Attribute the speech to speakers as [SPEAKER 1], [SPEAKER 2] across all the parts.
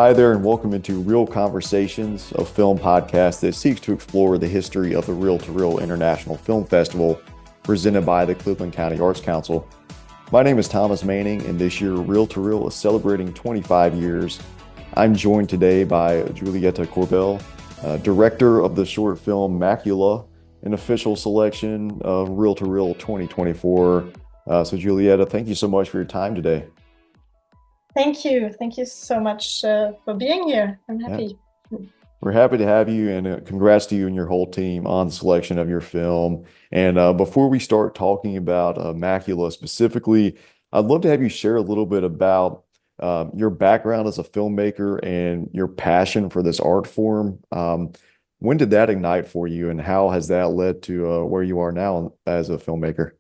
[SPEAKER 1] Hi there, and welcome into Real Conversations, a film podcast that seeks to explore the history of the Reel to Reel International Film Festival presented by the Cleveland County Arts Council. My name is Thomas Manning, and this year Reel to Reel is celebrating 25 years. I'm joined today by Julietta Korbel, director of the short film Macula, an official selection of Reel to Reel 2024. So, Julietta, thank you so much for your time today.
[SPEAKER 2] Thank you. Thank you so much for being here. I'm
[SPEAKER 1] Yeah.
[SPEAKER 2] happy.
[SPEAKER 1] We're happy to have you, and congrats to you and your whole team on the selection of your film. And before we start talking about Macula specifically, I'd love to have you share a little bit about your background as a filmmaker and your passion for this art form. When did that ignite for you, and how has that led to where you are now as a filmmaker?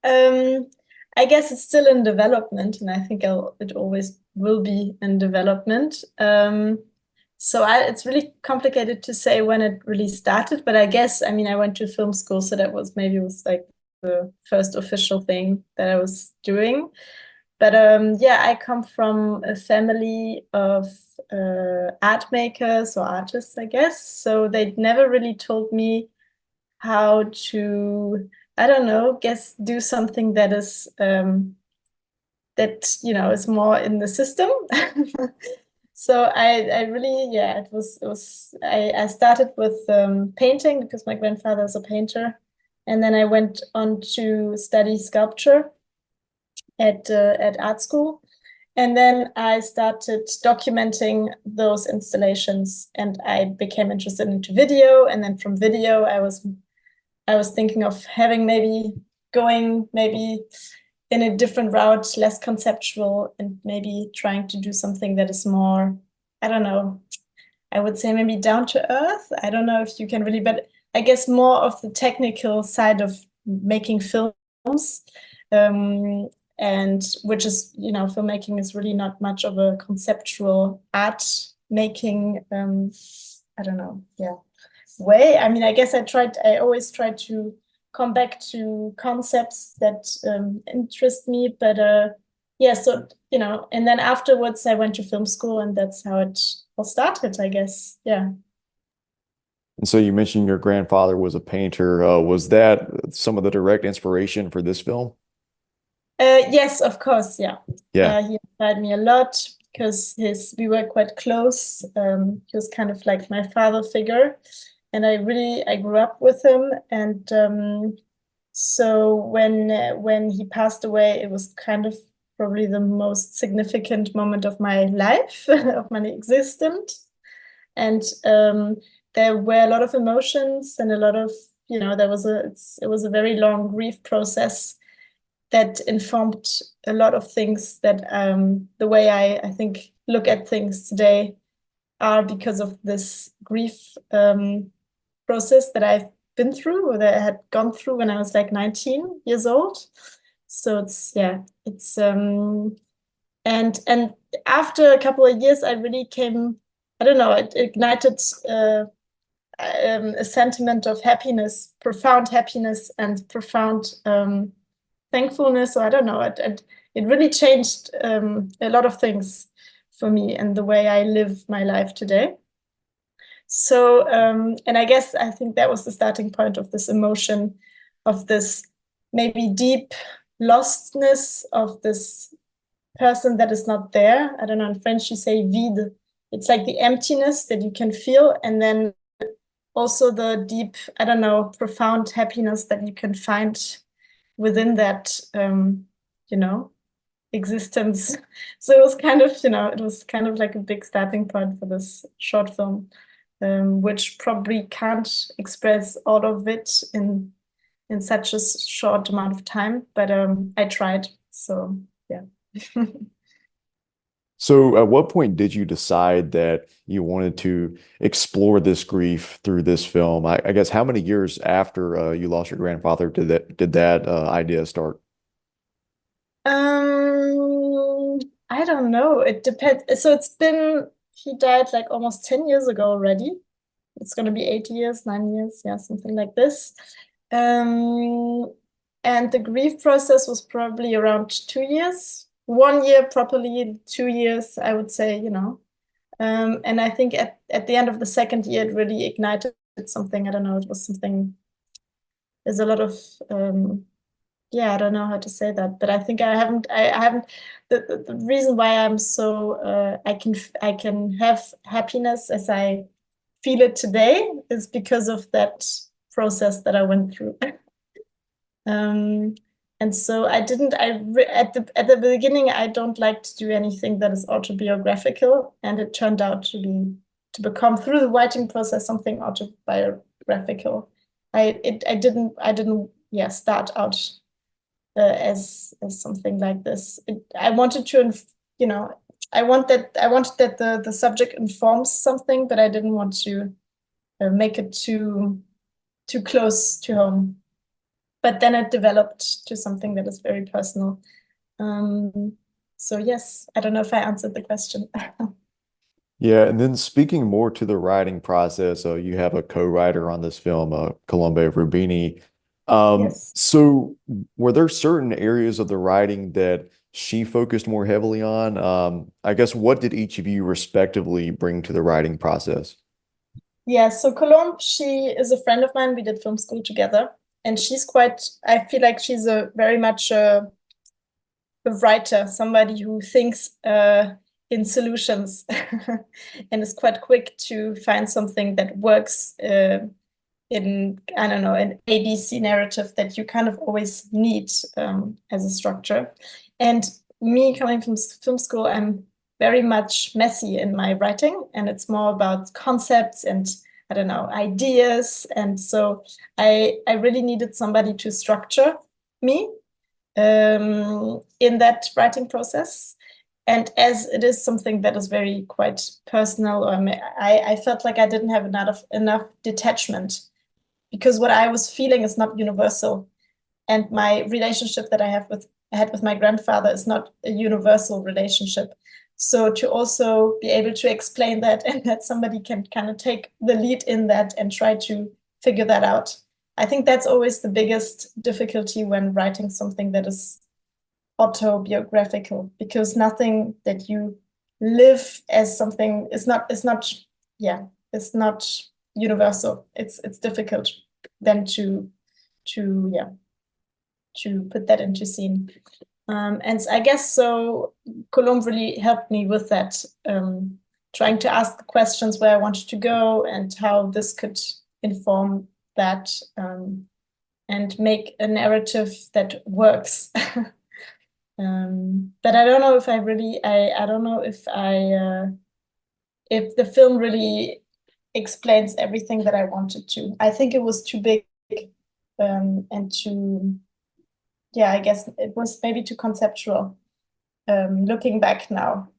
[SPEAKER 2] Um, I guess it's still in development, and I think it always will be in development. It's really complicated to say when it really started, but I guess, I mean, I went to film school, so that was maybe it was like the first official thing that I was doing. But yeah, I come from a family of art makers or artists, I guess. So they never really told me how to, I don't know, guess do something that is is more in the system. So I really, yeah, I started with painting because my grandfather is a painter, and then I went on to study sculpture at art school. And then I started documenting those installations, and I became interested into video. And then from video, I was thinking of having going maybe in a different route, less conceptual, and maybe trying to do something that is more, I don't know, I would say maybe down to earth. I don't know if you can really, but I guess more of the technical side of making films. Um, and which is, filmmaking is really not much of a conceptual art making, I don't know, yeah, way. I mean, I guess I always try to come back to concepts that interest me, but yeah, so, and then afterwards I went to film school, and that's how it all started, I guess. Yeah.
[SPEAKER 1] And so you mentioned your grandfather was a painter. Was that some of the direct inspiration for this film?
[SPEAKER 2] Yes, of course. Yeah.
[SPEAKER 1] Yeah.
[SPEAKER 2] He inspired me a lot because we were quite close. He was kind of like my father figure, and I grew up with him. And so when he passed away, it was kind of probably the most significant moment of my life, of my existence. And there were a lot of emotions and a lot of, it was a very long grief process that informed a lot of things that the way I think look at things today are because of this grief process that I've been through, or that I had gone through when I was like 19 years old. So it's and after a couple of years, I really came, I don't know, it ignited a sentiment of happiness, profound happiness, and profound thankfulness. So I don't know, it really changed a lot of things for me and the way I live my life today. So and I think that was the starting point of this emotion, of this maybe deep lostness of this person that is not there. I don't know, in French you say vide. It's like the emptiness that you can feel, and then also the deep, I don't know, profound happiness that you can find within that, you know, existence. So it was kind of, it was kind of like a big starting point for this short film, which probably can't express all of it in such a short amount of time, but I tried. So yeah.
[SPEAKER 1] So at what point did you decide that you wanted to explore this grief through this film? I guess how many years after you lost your grandfather did that idea start?
[SPEAKER 2] Um, I don't know. It depends. So he died like almost 10 years ago already. It's going to be 8 years, 9 years, yeah, something like this. Um, and the grief process was probably around 2 years. 1 year properly, 2 years, I would say, And I think at the end of the second year, it really ignited something. I don't know, it was something, there's a lot of, yeah, I don't know how to say that, but I think I haven't, the reason why I'm so, I can have happiness as I feel it today is because of that process that I went through. And so I didn't, at the beginning, I don't like to do anything that is autobiographical, and it turned out to become through the writing process something autobiographical. I didn't start out as something like this. I wanted to, I wanted that the subject informs something, but I didn't want to make it too close to home. But then it developed to something that is very personal. So yes, I don't know if I answered the question.
[SPEAKER 1] Yeah, and then speaking more to the writing process, you have a co-writer on this film, Colombe Rubini.
[SPEAKER 2] Yes.
[SPEAKER 1] So were there certain areas of the writing that she focused more heavily on? I guess what did each of you respectively bring to the writing process?
[SPEAKER 2] Yeah, so Colombe, she is a friend of mine. We did film school together. And she's quite, I feel like she's a very much a writer, somebody who thinks in solutions and is quite quick to find something that works in, I don't know, an ABC narrative that you kind of always need as a structure. And me coming from film school, I'm very much messy in my writing, and it's more about concepts and I don't know, ideas. And so I really needed somebody to structure me in that writing process. And as it is something that is very quite personal, I felt like I didn't have enough detachment because what I was feeling is not universal. And my relationship that I had with my grandfather is not a universal relationship. So to also be able to explain that and that somebody can kind of take the lead in that and try to figure that out. I think that's always the biggest difficulty when writing something that is autobiographical, because nothing that you live as something yeah, it's not universal. It's difficult then to yeah, to put that into scene. And I guess so Colombe really helped me with that, trying to ask the questions where I wanted to go and how this could inform that, and make a narrative that works. But I don't know if I don't know if the film really explains everything that I wanted to. I think it was too big, and too, yeah, I guess it was maybe too conceptual. Looking back now,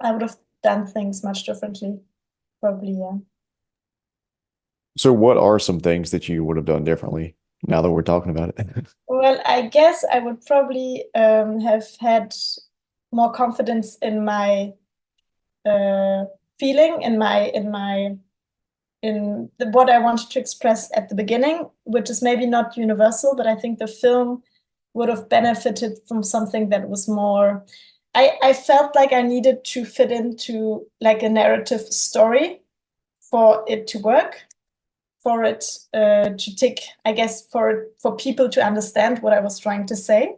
[SPEAKER 2] I would have done things much differently, probably, yeah.
[SPEAKER 1] So what are some things that you would have done differently now that we're talking about it?
[SPEAKER 2] Well, I guess I would probably have had more confidence in my feeling, in what I wanted to express at the beginning, which is maybe not universal, but I think the film would have benefited from something that was more. I felt like I needed to fit into like a narrative story for it to work, for it to tick, I guess, for people to understand what I was trying to say.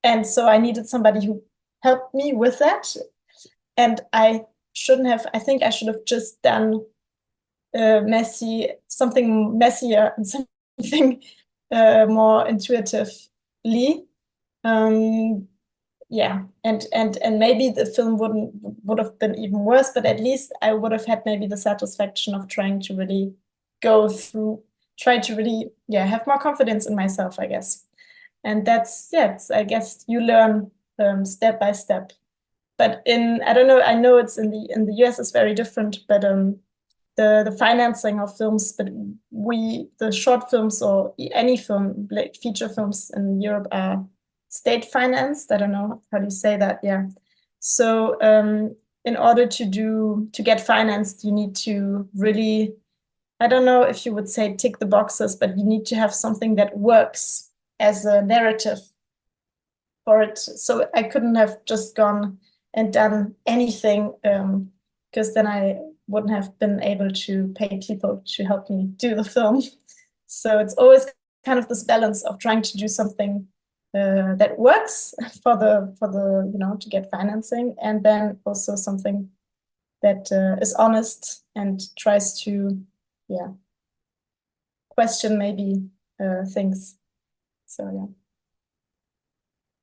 [SPEAKER 2] And so I needed somebody who helped me with that. And I think I should have just done something messier and something more intuitively. Yeah, and maybe the film would have been even worse, but at least I would have had maybe the satisfaction of trying to really go through, try to really, yeah, have more confidence in myself, I guess. And that's, yeah, I guess you learn step by step. But I don't know, I know it's in the US it's very different, but the financing of films, but the short films or any film, like feature films in Europe are state financed. I don't know how do you say that, yeah. So in order to get financed, you need to really, I don't know if you would say tick the boxes, but you need to have something that works as a narrative for it. So I couldn't have just gone and done anything, because then I wouldn't have been able to pay people to help me do the film. So it's always kind of this balance of trying to do something that works for the to get financing, and then also something that is honest and tries to question maybe things. So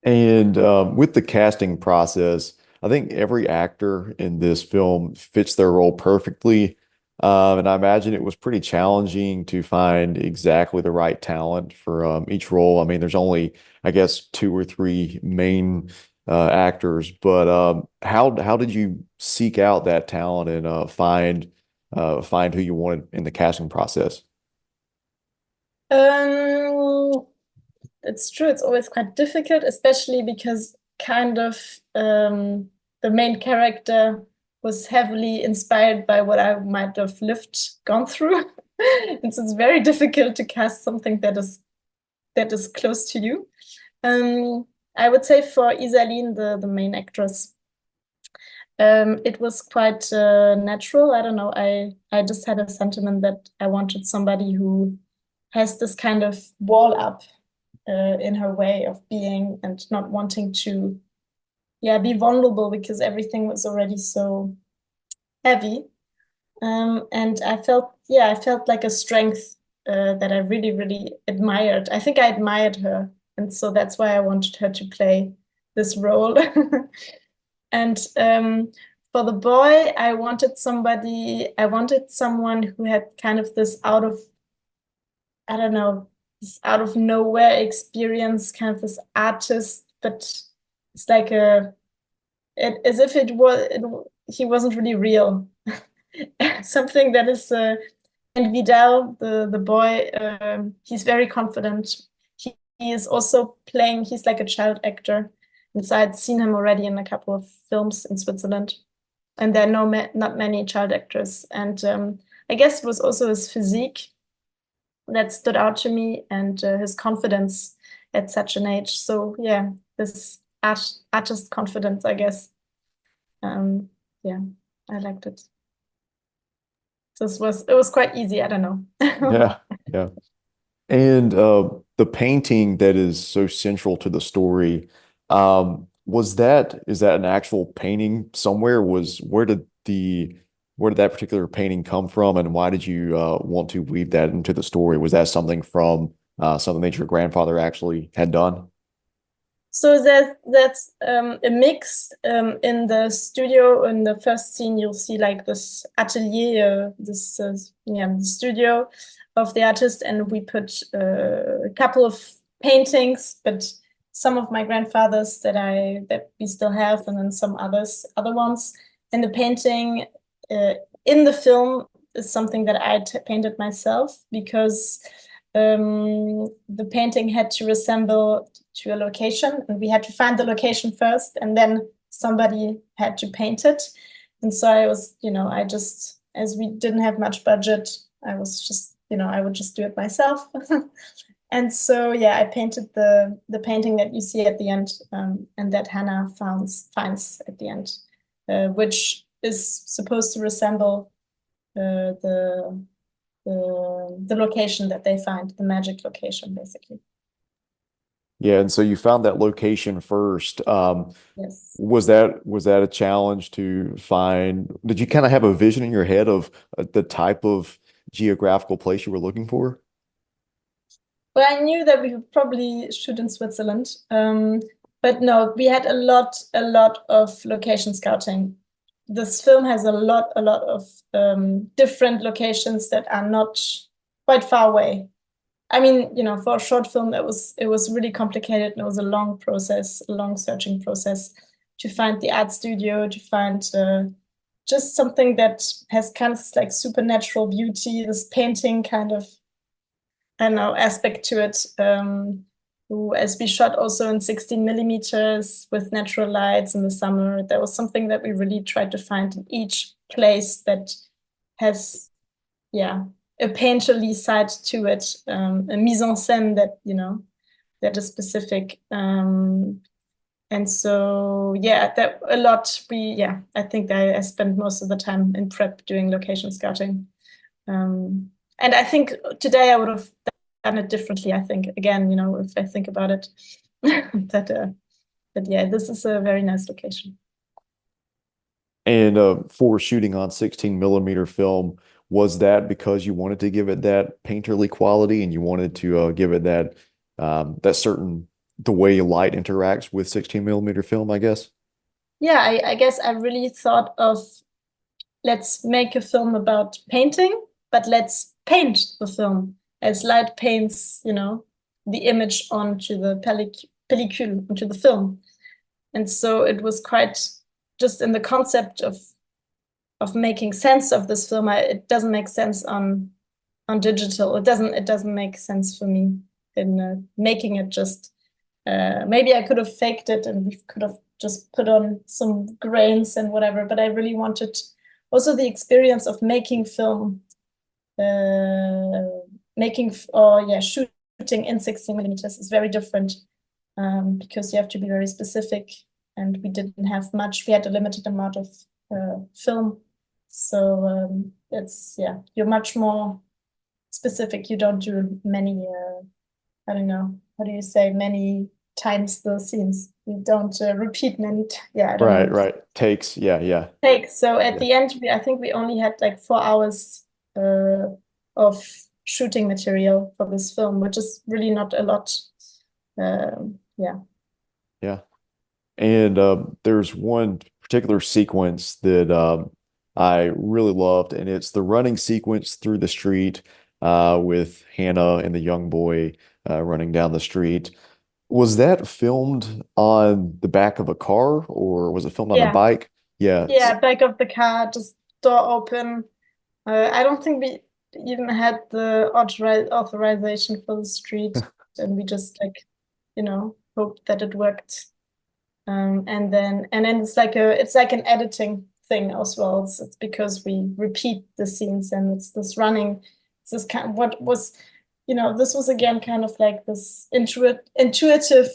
[SPEAKER 2] yeah.
[SPEAKER 1] And with the casting process, I think every actor in this film fits their role perfectly. And I imagine it was pretty challenging to find exactly the right talent for each role. I mean, there's only, I guess, two or three main actors, but how did you seek out that talent and find who you wanted in the casting process?
[SPEAKER 2] Um, it's true. It's always quite difficult, especially because kind of the main character was heavily inspired by what I might have gone through. And so it's very difficult to cast something that is close to you. I would say for Isaline, the main actress, it was quite natural. I don't know. I just had a sentiment that I wanted somebody who has this kind of wall up in her way of being and not wanting to be vulnerable because everything was already so heavy. And I felt like a strength that I really, really admired. I think I admired her. And so that's why I wanted her to play this role. And for the boy, I wanted someone who had kind of this I don't know, this out of nowhere experience, kind of this artist, but it's like as if he wasn't really real. Something that is, and Vidal, the boy, he's very confident. He is also playing, he's like a child actor. And so I'd seen him already in a couple of films in Switzerland. And there are not many child actors. And I guess it was also his physique that stood out to me, and his confidence at such an age. So yeah, this artist confidence, I guess. Yeah, I liked it. So it was quite easy. I don't know.
[SPEAKER 1] Yeah, yeah. And the painting that is so central to the story, is that an actual painting somewhere? Where did that particular painting come from, and why did you want to weave that into the story? Was that something from something that your grandfather actually had done?
[SPEAKER 2] So that's a mix in the studio. In the first scene, you'll see like this atelier, the studio of the artist, and we put a couple of paintings, but some of my grandfather's that we still have, and then some other ones. And the painting in the film is something that I painted myself because the painting had to resemble to a location, and we had to find the location first, and then somebody had to paint it. And so as we didn't have much budget, I would just do it myself. And so I painted the painting that you see at the end, and that Hannah finds at the end, which is supposed to resemble the location that they find, the magic location, basically.
[SPEAKER 1] Yeah, and so you found that location first.
[SPEAKER 2] Yes.
[SPEAKER 1] Was that a challenge to find? Did you kind of have a vision in your head of the type of geographical place you were looking for?
[SPEAKER 2] Well, I knew that we would probably shoot in Switzerland, but no, we had a lot of location scouting. This film has a lot of different locations that are not quite far away. I mean, for a short film, it was really complicated, and it was a long process, a long searching process to find the art studio, to find just something that has kind of like supernatural beauty, this painting kind of, I don't know, aspect to it. As we shot also in 16 millimeters with natural lights in the summer, there was something that we really tried to find in each place that has, a painterly side to it, a mise en scène that is specific. And so, yeah, that a lot. I think I spent most of the time in prep doing location scouting. And I think today I would have done it differently. I think, again, if I think about it, but yeah, this is a very nice location.
[SPEAKER 1] And for shooting on 16 millimeter film, was that because you wanted to give it that painterly quality and you wanted to give it that certain the way light interacts with 16 millimeter film, I guess?
[SPEAKER 2] Yeah, I guess I really thought of, let's make a film about painting, but let's paint the film as light paints, the image onto the pellicule, onto the film. And so it was quite just in the concept of making sense of this film. It doesn't make sense on digital. It doesn't make sense for me in making it just. Maybe I could have faked it and we could have just put on some grains and whatever. But I really wanted also the experience of making film, shooting in 16 millimeters is very different, because you have to be very specific, and we didn't have much. We had a limited amount of film, so you're much more specific. You don't do many. I don't know, how do you say, many times the scenes. You don't repeat many. I don't know.
[SPEAKER 1] Right. Takes. Yeah, yeah.
[SPEAKER 2] Takes. So at
[SPEAKER 1] Yeah.
[SPEAKER 2] the end, I think we only had like 4 hours of shooting material for this film, which is really not a lot. Yeah.
[SPEAKER 1] Yeah. And there's one particular sequence that I really loved, and it's the running sequence through the street with Hannah and the young boy running down the street. Was that filmed on the back of a car, or was it filmed on a
[SPEAKER 2] Yeah.
[SPEAKER 1] bike? Yeah.
[SPEAKER 2] Yeah. Back of the car, just door open. I don't think we even had the authorization for the street, and we just hoped that it worked. And then it's like an editing thing as well. It's because we repeat the scenes, and it's this running. It's this kind of what was, this was again kind of like this intuitive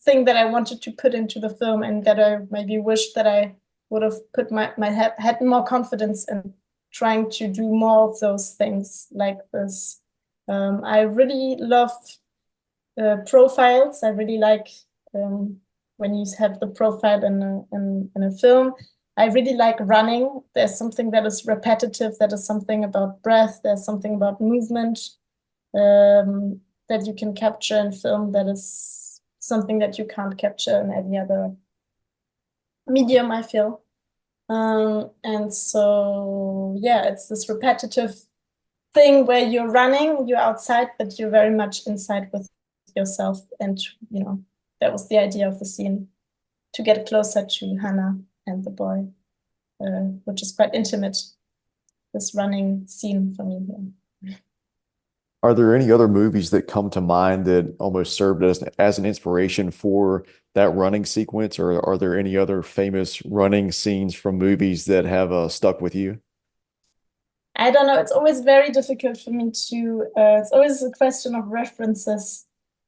[SPEAKER 2] thing that I wanted to put into the film, and that I maybe wished that I would have put had more confidence in trying to do more of those things like this. I really love profiles. I really like when you have the profile in a film. I really like running. There's something that is repetitive, that is something about breath, there's something about movement that you can capture in film, that is something that you can't capture in any other medium, I feel. And so, yeah, it's this repetitive thing where you're running, you're outside, but you're very much inside with yourself. And, that was the idea of the scene, to get closer to Hannah and the boy, which is quite intimate, this running scene for me here.
[SPEAKER 1] Are there any other movies that come to mind that almost served as an inspiration for that running sequence, or are there any other famous running scenes from movies that have stuck with you?
[SPEAKER 2] I don't know. It's always very difficult for me to, it's always a question of references.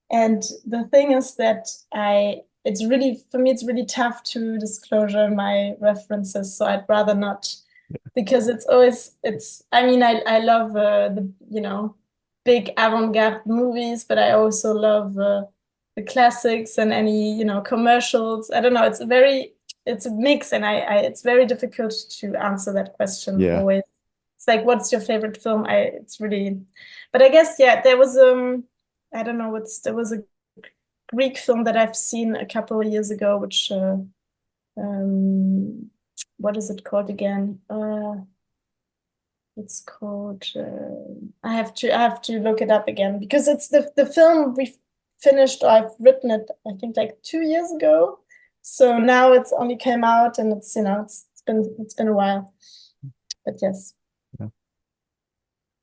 [SPEAKER 2] And the thing is that for me, it's really tough to disclosure my references. So I'd rather not, because I love big avant-garde movies, but I also love the classics and any, commercials. I don't know. It's a mix, and it's very difficult to answer that question
[SPEAKER 1] Yeah.
[SPEAKER 2] always. It's like, what's your favorite film? It's really, but I guess, yeah, there was I don't know, there was a Greek film that I've seen a couple of years ago, which what is it called again? It's called. I have to look it up again, because it's the film we finished. Or I've written it, I think, like 2 years ago. So now it's only came out, and it's been a while. But yes.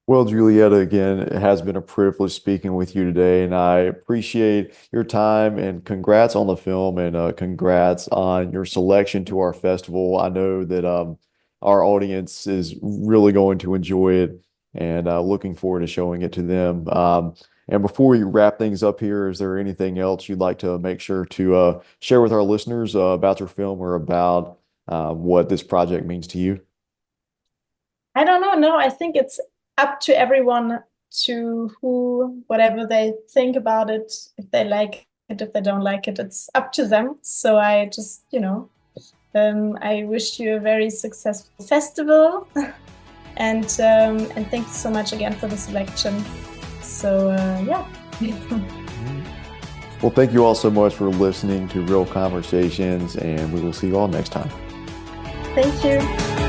[SPEAKER 1] Well, Julietta, again, it has been a privilege speaking with you today, and I appreciate your time, and congrats on the film, and congrats on your selection to our festival. I know that our audience is really going to enjoy it, and looking forward to showing it to them. And before we wrap things up here, is there anything else you'd like to make sure to share with our listeners about your film or about what this project means to you?
[SPEAKER 2] I don't know. No, I think it's up to everyone to whatever they think about it, if they like it, if they don't like it, it's up to them. So I just, I wish you a very successful festival, and thank you so much again for the selection. So yeah.
[SPEAKER 1] Well, thank you all so much for listening to Real Conversations, and we will see you all next time.
[SPEAKER 2] Thank you.